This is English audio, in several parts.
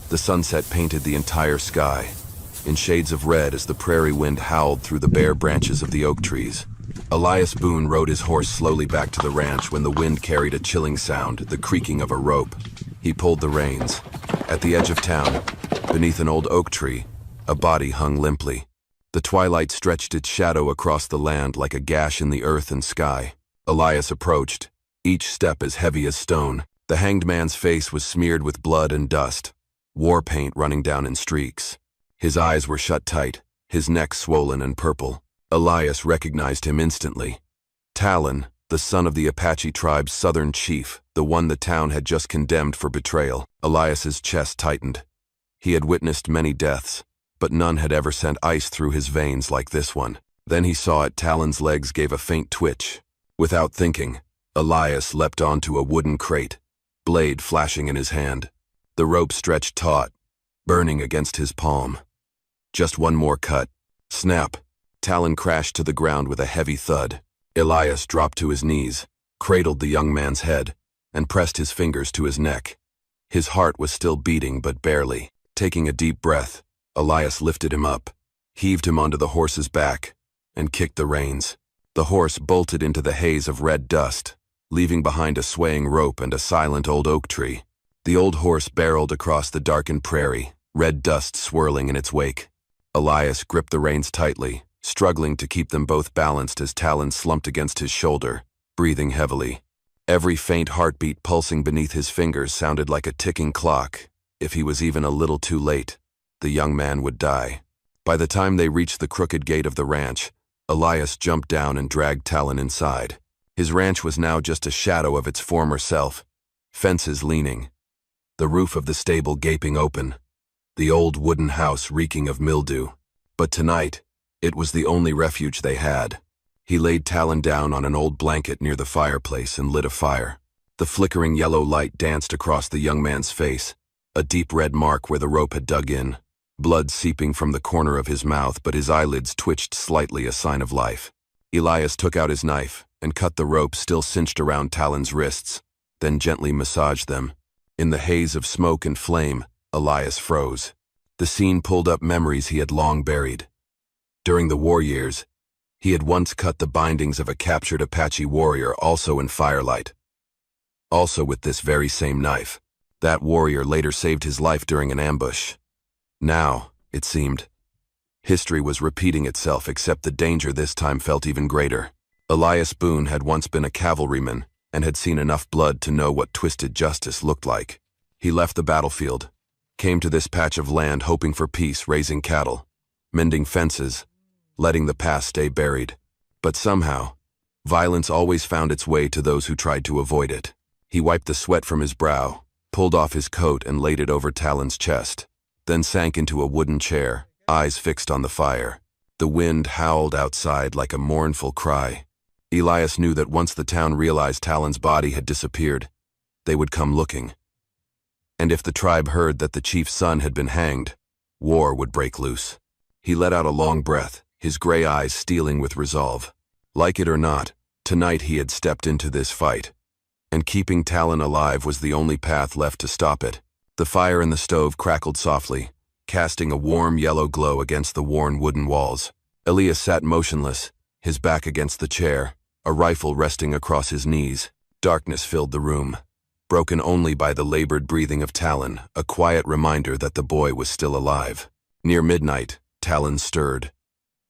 The sunset painted the entire sky, in shades of red as the prairie wind howled through the bare branches of the oak trees. Elias Boone rode his horse slowly back to the ranch when the wind carried a chilling sound, the creaking of a rope. He pulled the reins. At the edge of town, beneath an old oak tree, a body hung limply. The twilight stretched its shadow across the land like a gash in the earth and sky. Elias approached, each step as heavy as stone. The hanged man's face was smeared with blood and dust, war paint running down in streaks. His eyes were shut tight, his neck swollen and purple. Elias recognized him instantly. Talon, the son of the Apache tribe's southern chief, the one the town had just condemned for betrayal. Elias's chest tightened. He had witnessed many deaths, but none had ever sent ice through his veins like this one. Then he saw it. Talon's legs gave a faint twitch. Without thinking, Elias leapt onto a wooden crate, blade flashing in his hand. The rope stretched taut, burning against his palm. Just one more cut. Snap. Talon crashed to the ground with a heavy thud. Elias dropped to his knees, cradled the young man's head, and pressed his fingers to his neck. His heart was still beating, but barely. Taking a deep breath, Elias lifted him up, heaved him onto the horse's back, and kicked the reins. The horse bolted into the haze of red dust, leaving behind a swaying rope and a silent old oak tree. The old horse barreled across the darkened prairie, red dust swirling in its wake. Elias gripped the reins tightly, struggling to keep them both balanced as Talon slumped against his shoulder, breathing heavily. Every faint heartbeat pulsing beneath his fingers sounded like a ticking clock. If he was even a little too late, the young man would die. By the time they reached the crooked gate of the ranch, Elias jumped down and dragged Talon inside. His ranch was now just a shadow of its former self, fences leaning, the roof of the stable gaping open, the old wooden house reeking of mildew. But tonight, it was the only refuge they had. He laid Talon down on an old blanket near the fireplace and lit a fire. The flickering yellow light danced across the young man's face, a deep red mark where the rope had dug in, blood seeping from the corner of his mouth, but his eyelids twitched slightly, a sign of life. Elias took out his knife and cut the rope still cinched around Talon's wrists, then gently massaged them. In the haze of smoke and flame, Elias froze. The scene pulled up memories he had long buried. During the war years, he had once cut the bindings of a captured Apache warrior, also in firelight. Also with this very same knife. That warrior later saved his life during an ambush. Now, it seemed, history was repeating itself, except the danger this time felt even greater. Elias Boone had once been a cavalryman and had seen enough blood to know what twisted justice looked like. He left the battlefield, came to this patch of land hoping for peace, raising cattle, mending fences, letting the past stay buried. But somehow, violence always found its way to those who tried to avoid it. He wiped the sweat from his brow, pulled off his coat and laid it over Talon's chest, then sank into a wooden chair, eyes fixed on the fire. The wind howled outside like a mournful cry. Elias knew that once the town realized Talon's body had disappeared, they would come looking. And if the tribe heard that the chief's son had been hanged, war would break loose. He let out a long breath, his gray eyes steeling with resolve. Like it or not, tonight he had stepped into this fight, and keeping Talon alive was the only path left to stop it. The fire in the stove crackled softly, casting a warm yellow glow against the worn wooden walls. Elias sat motionless, his back against the chair, a rifle resting across his knees. Darkness filled the room, broken only by the labored breathing of Talon, a quiet reminder that the boy was still alive. Near midnight, Talon stirred.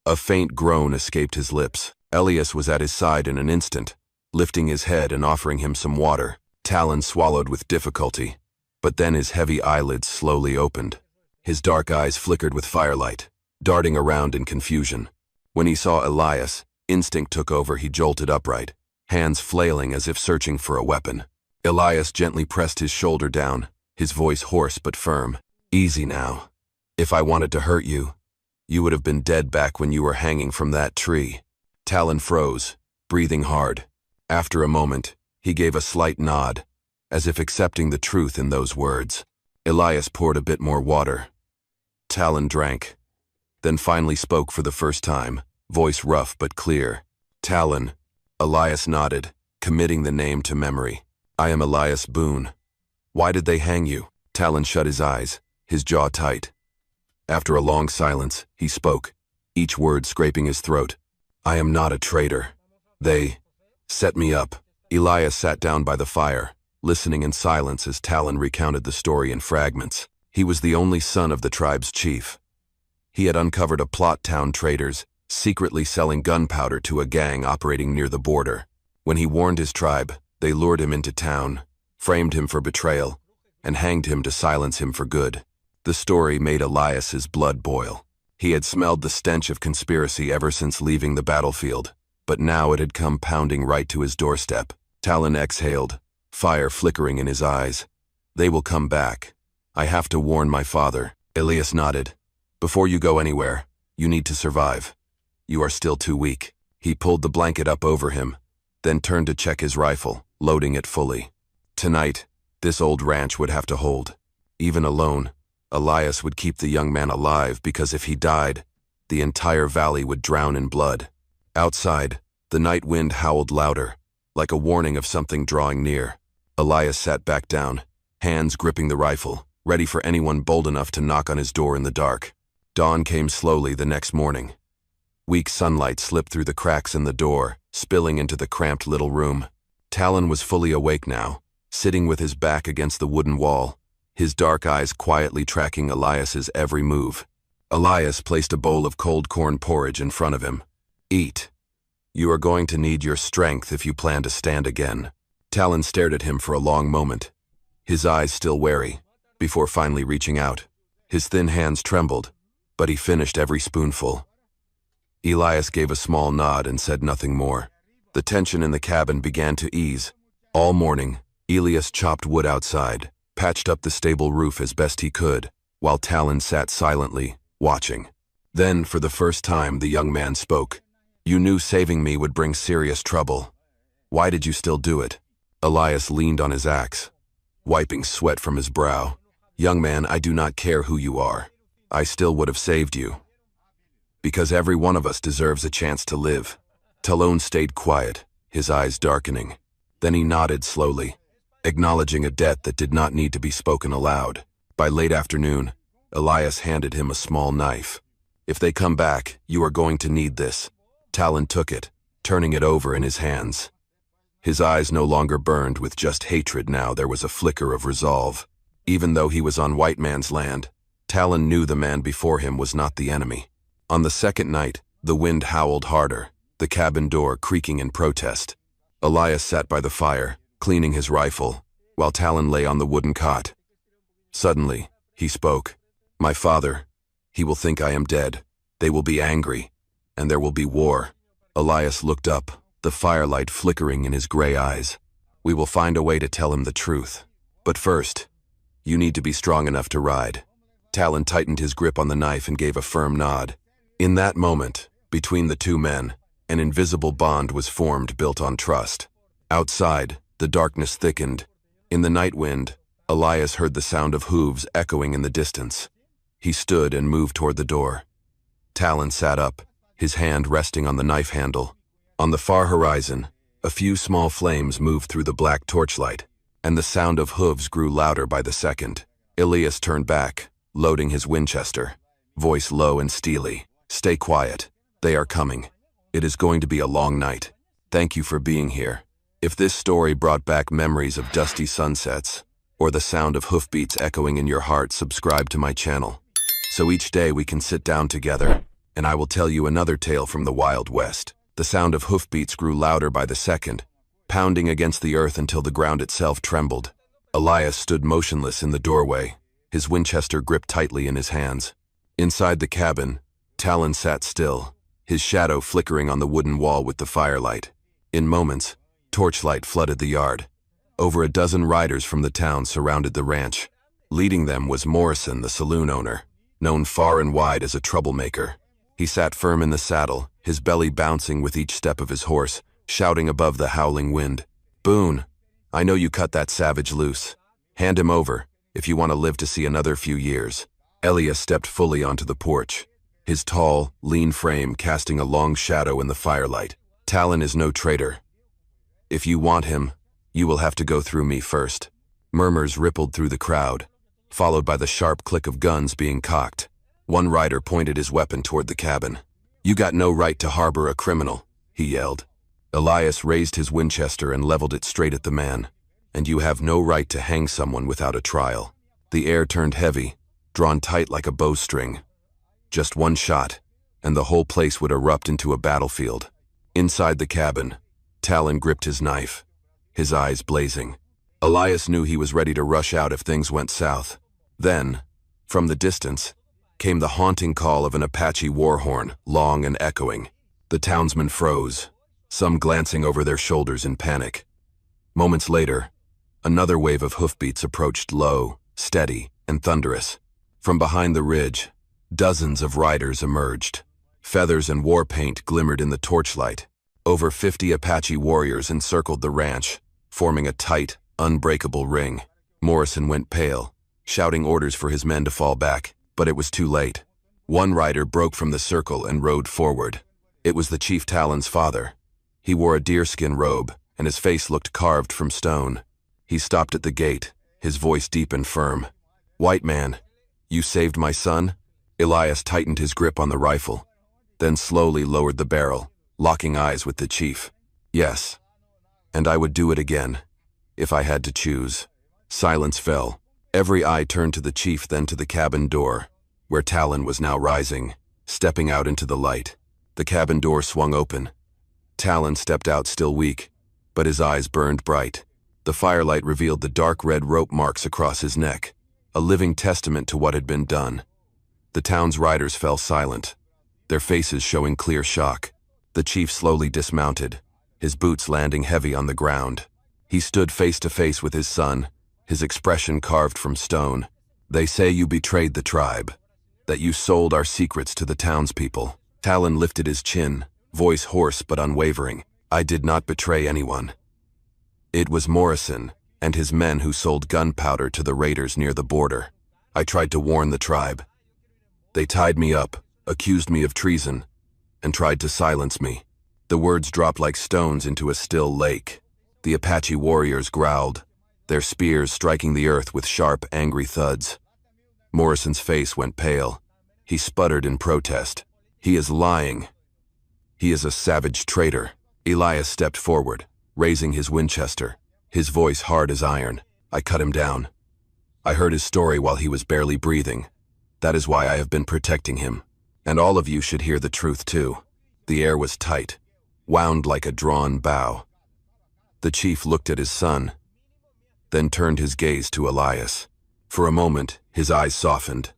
A faint groan escaped his lips. Elias was at his side in an instant, lifting his head and offering him some water. Talon swallowed with difficulty, but then his heavy eyelids slowly opened. His dark eyes flickered with firelight, darting around in confusion. When he saw Elias, instinct took over. He jolted upright, hands flailing as if searching for a weapon. Elias gently pressed his shoulder down, his voice hoarse but firm. "Easy now. If I wanted to hurt you, you would have been dead back when you were hanging from that tree." Talon froze, breathing hard. After a moment, he gave a slight nod, as if accepting the truth in those words. Elias poured a bit more water. Talon drank, then finally spoke for the first time, voice rough but clear. "Talon." Elias nodded, committing the name to memory. "I am Elias Boone. Why did they hang you?" Talon shut his eyes, his jaw tight. After a long silence, he spoke, each word scraping his throat. I am not a traitor. They set me up. Elias sat down by the fire, listening in silence as Talon recounted the story in fragments. He was the only son of the tribe's chief. He had uncovered a plot town traders, secretly selling gunpowder to a gang operating near the border. When he warned his tribe, they lured him into town, framed him for betrayal, and hanged him to silence him for good. The story made Elias's blood boil. He had smelled the stench of conspiracy ever since leaving the battlefield, but now it had come pounding right to his doorstep. Talon exhaled, fire flickering in his eyes. They will come back. I have to warn my father. Elias nodded. Before you go anywhere, you need to survive. You are still too weak. He pulled the blanket up over him, then turned to check his rifle, loading it fully. Tonight, this old ranch would have to hold. Even alone, Elias would keep the young man alive because if he died, the entire valley would drown in blood. Outside, the night wind howled louder, like a warning of something drawing near. Elias sat back down, hands gripping the rifle, ready for anyone bold enough to knock on his door in the dark. Dawn came slowly the next morning. Weak sunlight slipped through the cracks in the door, spilling into the cramped little room. Talon was fully awake now, sitting with his back against the wooden wall, his dark eyes quietly tracking Elias's every move. Elias placed a bowl of cold corn porridge in front of him. Eat. You are going to need your strength if you plan to stand again. Talon stared at him for a long moment, his eyes still wary, before finally reaching out. His thin hands trembled, but he finished every spoonful. Elias gave a small nod and said nothing more. The tension in the cabin began to ease. All morning, Elias chopped wood outside, patched up the stable roof as best he could, while Talon sat silently, watching. Then, for the first time, the young man spoke. You knew saving me would bring serious trouble. Why did you still do it? Elias leaned on his axe, wiping sweat from his brow. Young man, I do not care who you are. I still would have saved you. Because every one of us deserves a chance to live. Talon stayed quiet, his eyes darkening. Then he nodded slowly, acknowledging a debt that did not need to be spoken aloud. By late afternoon, Elias handed him a small knife. If they come back, you are going to need this. Talon took it, turning it over in his hands. His eyes no longer burned with just hatred now, there was a flicker of resolve. Even though he was on white man's land, Talon knew the man before him was not the enemy. On the second night, the wind howled harder, the cabin door creaking in protest. Elias sat by the fire, cleaning his rifle, while Talon lay on the wooden cot. Suddenly, he spoke. My father, he will think I am dead. They will be angry, and there will be war. Elias looked up, the firelight flickering in his gray eyes. We will find a way to tell him the truth. But first, you need to be strong enough to ride. Talon tightened his grip on the knife and gave a firm nod. In that moment, between the two men, an invisible bond was formed built on trust. Outside, the darkness thickened. In the night wind, Elias heard the sound of hooves echoing in the distance. He stood and moved toward the door. Talon sat up, his hand resting on the knife handle. On the far horizon, a few small flames moved through the black torchlight, and the sound of hooves grew louder by the second. Elias turned back, loading his Winchester, voice low and steely. Stay quiet. They are coming. It is going to be a long night. Thank you for being here. If this story brought back memories of dusty sunsets, or the sound of hoofbeats echoing in your heart, subscribe to my channel. So each day we can sit down together, and I will tell you another tale from the Wild West. The sound of hoofbeats grew louder by the second, pounding against the earth until the ground itself trembled. Elias stood motionless in the doorway, his Winchester gripped tightly in his hands. Inside the cabin, Talon sat still, his shadow flickering on the wooden wall with the firelight. In moments, torchlight flooded the yard. Over a dozen riders from the town surrounded the ranch. Leading them was Morrison, the saloon owner, known far and wide as a troublemaker. He sat firm in the saddle, his belly bouncing with each step of his horse, shouting above the howling wind. Boone, I know you cut that savage loose. Hand him over, if you want to live to see another few years. Elias stepped fully onto the porch, his tall, lean frame casting a long shadow in the firelight. Talon is no traitor. If you want him, you will have to go through me first. Murmurs rippled through the crowd. followed by the sharp click of guns being cocked. One rider pointed his weapon toward the cabin. "You got no right to harbor a criminal," he yelled. Elias raised his Winchester and leveled it straight at the man. "And you have no right to hang someone without a trial." The air turned heavy, drawn tight like a bowstring. Just one shot, and the whole place would erupt into a battlefield. Inside the cabin, Talon gripped his knife, his eyes blazing. Elias knew he was ready to rush out if things went south. Then, from the distance, came the haunting call of an Apache war horn, long and echoing. The townsmen froze, some glancing over their shoulders in panic. Moments later, another wave of hoofbeats approached, low, steady, and thunderous. From behind the ridge, dozens of riders emerged. Feathers and war paint glimmered in the torchlight. Over 50 Apache warriors encircled the ranch, forming a tight, unbreakable ring. Morrison went pale, shouting orders for his men to fall back, but it was too late. One rider broke from the circle and rode forward. It was the Chief Talon's father. He wore a deerskin robe, and his face looked carved from stone. He stopped at the gate, his voice deep and firm. "White man, you saved my son?" Elias tightened his grip on the rifle, then slowly lowered the barrel, locking eyes with the chief. "Yes, and I would do it again, if I had to choose." Silence fell. Every eye turned to the chief, then to the cabin door, where Talon was now rising, stepping out into the light. The cabin door swung open. Talon stepped out, still weak, but his eyes burned bright. The firelight revealed the dark red rope marks across his neck, a living testament to what had been done. The town's riders fell silent, their faces showing clear shock. The chief slowly dismounted, his boots landing heavy on the ground. He stood face to face with his son, his expression carved from stone. "They say you betrayed the tribe, that you sold our secrets to the townspeople." Talon lifted his chin, voice hoarse but unwavering. "I did not betray anyone. It was Morrison and his men who sold gunpowder to the raiders near the border. I tried to warn the tribe. They tied me up, accused me of treason, and tried to silence me." The words dropped like stones into a still lake. The Apache warriors growled, their spears striking the earth with sharp, angry thuds. Morrison's face went pale. He sputtered in protest. "He is lying. He is a savage traitor." Elias stepped forward, raising his Winchester, his voice hard as iron. "I cut him down. I heard his story while he was barely breathing. That is why I have been protecting him. And all of you should hear the truth too." The air was tight, wound like a drawn bow. The chief looked at his son, then turned his gaze to Elias. For a moment, his eyes softened.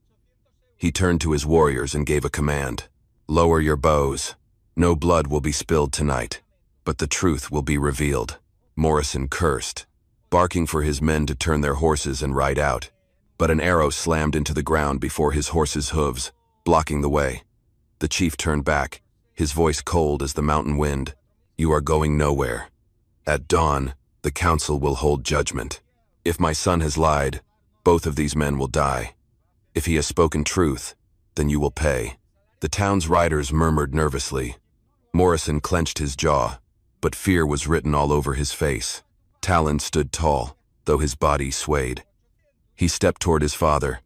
He turned to his warriors and gave a command. "Lower your bows. No blood will be spilled tonight, but the truth will be revealed." Morrison cursed, barking for his men to turn their horses and ride out. But an arrow slammed into the ground before his horse's hooves, blocking the way. The chief turned back, his voice cold as the mountain wind. "You are going nowhere. At dawn, the council will hold judgment. If my son has lied, both of these men will die. If he has spoken truth, then you will pay." The town's riders murmured nervously. Morrison clenched his jaw, but fear was written all over his face. Talon stood tall, though his body swayed. He stepped toward his father.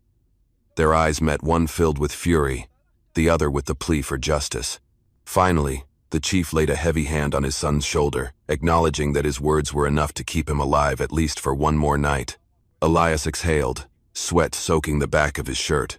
Their eyes met, one filled with fury, the other with the plea for justice. Finally, the chief laid a heavy hand on his son's shoulder, acknowledging that his words were enough to keep him alive at least for one more night. Elias exhaled, sweat soaking the back of his shirt.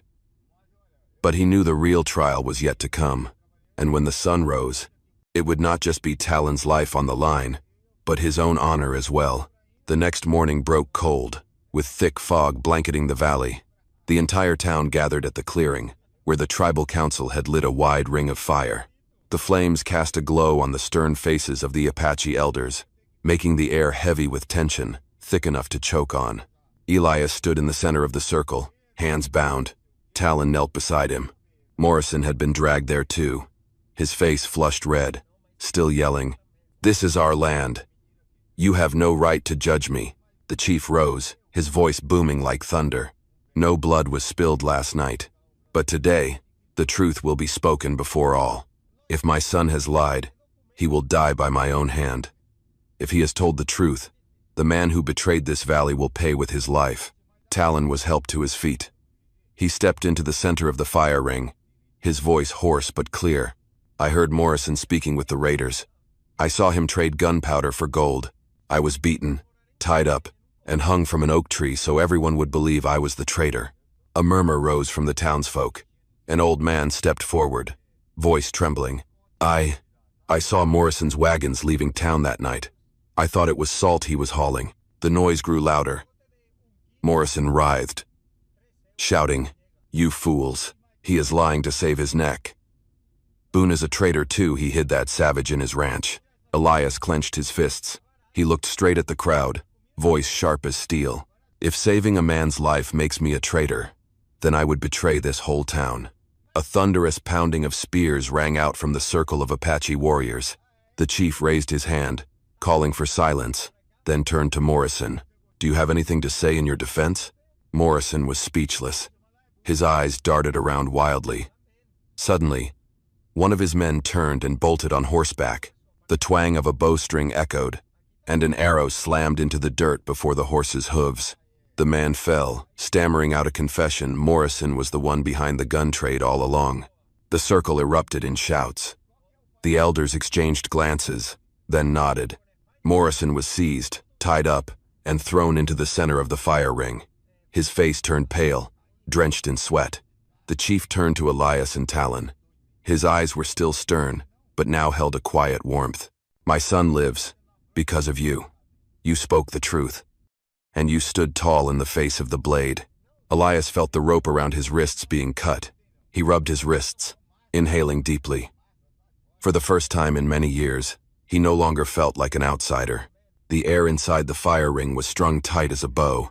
But he knew the real trial was yet to come, and when the sun rose, it would not just be Talon's life on the line, but his own honor as well. The next morning broke cold, with thick fog blanketing the valley. The entire town gathered at the clearing, where the tribal council had lit a wide ring of fire. The flames cast a glow on the stern faces of the Apache elders, making the air heavy with tension, thick enough to choke on. Elias stood in the center of the circle, hands bound. Talon knelt beside him. Morrison had been dragged there too, his face flushed red, still yelling, "This is our land. You have no right to judge me." The chief rose, his voice booming like thunder. "No blood was spilled last night, but today, the truth will be spoken before all. If my son has lied, he will die by my own hand. If he has told the truth, the man who betrayed this valley will pay with his life." Talon was helped to his feet. He stepped into the center of the fire ring, his voice hoarse but clear. I heard Morrison speaking with the raiders. I saw him trade gunpowder for gold. I was beaten, tied up, and hung from an oak tree so everyone would believe I was the traitor. A murmur rose from the townsfolk. An old man stepped forward, voice trembling. I saw Morrison's wagons leaving town that night. I thought it was salt he was hauling. The noise grew louder. Morrison writhed, shouting, "You fools! He is lying to save his neck." Boone is a traitor too, he hid that savage in his ranch. Elias clenched his fists. He looked straight at the crowd, voice sharp as steel. If saving a man's life makes me a traitor, then I would betray this whole town. A thunderous pounding of spears rang out from the circle of Apache warriors. The chief raised his hand, calling for silence, then turned to Morrison. "Do you have anything to say in your defense?" Morrison was speechless. His eyes darted around wildly. Suddenly, one of his men turned and bolted on horseback. The twang of a bowstring echoed, and an arrow slammed into the dirt before the horse's hooves. The man fell, stammering out a confession. Morrison was the one behind the gun trade all along. The circle erupted in shouts. The elders exchanged glances, then nodded. Morrison was seized, tied up, and thrown into the center of the fire ring. His face turned pale, drenched in sweat. The chief turned to Elias and Talon. His eyes were still stern, but now held a quiet warmth. "My son lives, because of you. You spoke the truth. And you stood tall in the face of the blade." Elias felt the rope around his wrists being cut. He rubbed his wrists, inhaling deeply. For the first time in many years, he no longer felt like an outsider. The air inside the fire ring was strung tight as a bow.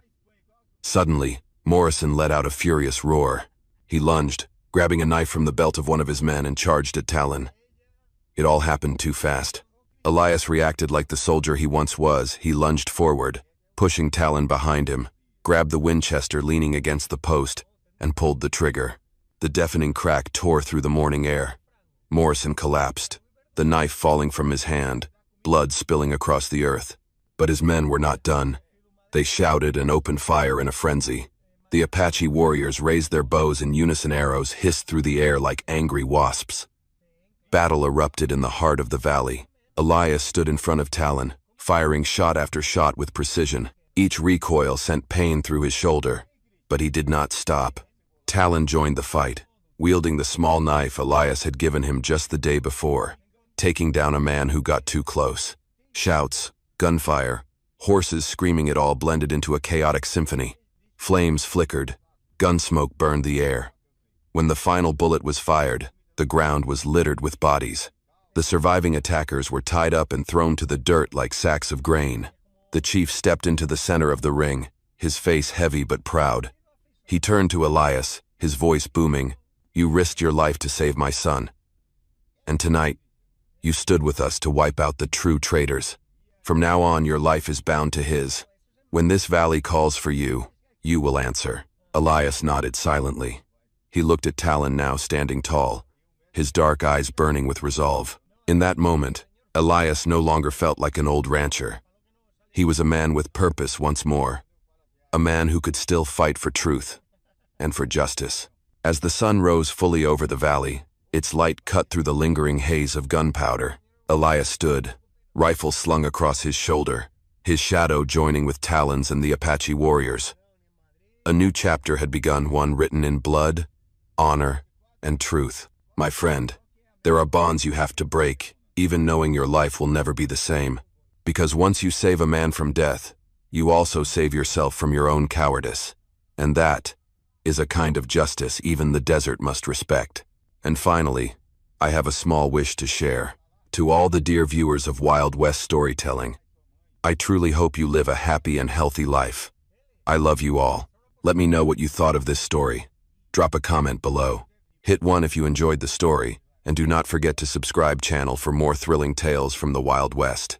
Suddenly, Morrison let out a furious roar. He lunged, grabbing a knife from the belt of one of his men, and charged at Talon. It all happened too fast. Elias reacted like the soldier he once was. He lunged forward, pushing Talon behind him, grabbed the Winchester leaning against the post, and pulled the trigger. The deafening crack tore through the morning air. Morrison collapsed, the knife falling from his hand, blood spilling across the earth. But his men were not done. They shouted and opened fire in a frenzy. The Apache warriors raised their bows and unison arrows hissed through the air like angry wasps. Battle erupted in the heart of the valley. Elias stood in front of Talon, firing shot after shot with precision. Each recoil sent pain through his shoulder, but he did not stop. Talon joined the fight, wielding the small knife Elias had given him just the day before, taking down a man who got too close. Shouts, gunfire, horses screaming, it all blended into a chaotic symphony. Flames flickered, gun smoke burned the air. When the final bullet was fired, the ground was littered with bodies. The surviving attackers were tied up and thrown to the dirt like sacks of grain. The chief stepped into the center of the ring, his face heavy but proud. He turned to Elias, his voice booming, "You risked your life to save my son. And tonight, you stood with us to wipe out the true traitors. From now on, your life is bound to his. When this valley calls for you, you will answer." Elias nodded silently. He looked at Talon, now standing tall, his dark eyes burning with resolve. In that moment, Elias no longer felt like an old rancher. He was a man with purpose once more, a man who could still fight for truth and for justice. As the sun rose fully over the valley, its light cut through the lingering haze of gunpowder. Elias stood, rifle slung across his shoulder, his shadow joining with Talon's and the Apache warriors. A new chapter had begun, one written in blood, honor, and truth. My friend, there are bonds you have to break, even knowing your life will never be the same. Because once you save a man from death, you also save yourself from your own cowardice. And that is a kind of justice even the desert must respect. And finally, I have a small wish to share. To all the dear viewers of Wild West storytelling, I truly hope you live a happy and healthy life. I love you all. Let me know what you thought of this story. Drop a comment below. Hit 1 if you enjoyed the story, and do not forget to subscribe channel for more thrilling tales from the Wild West.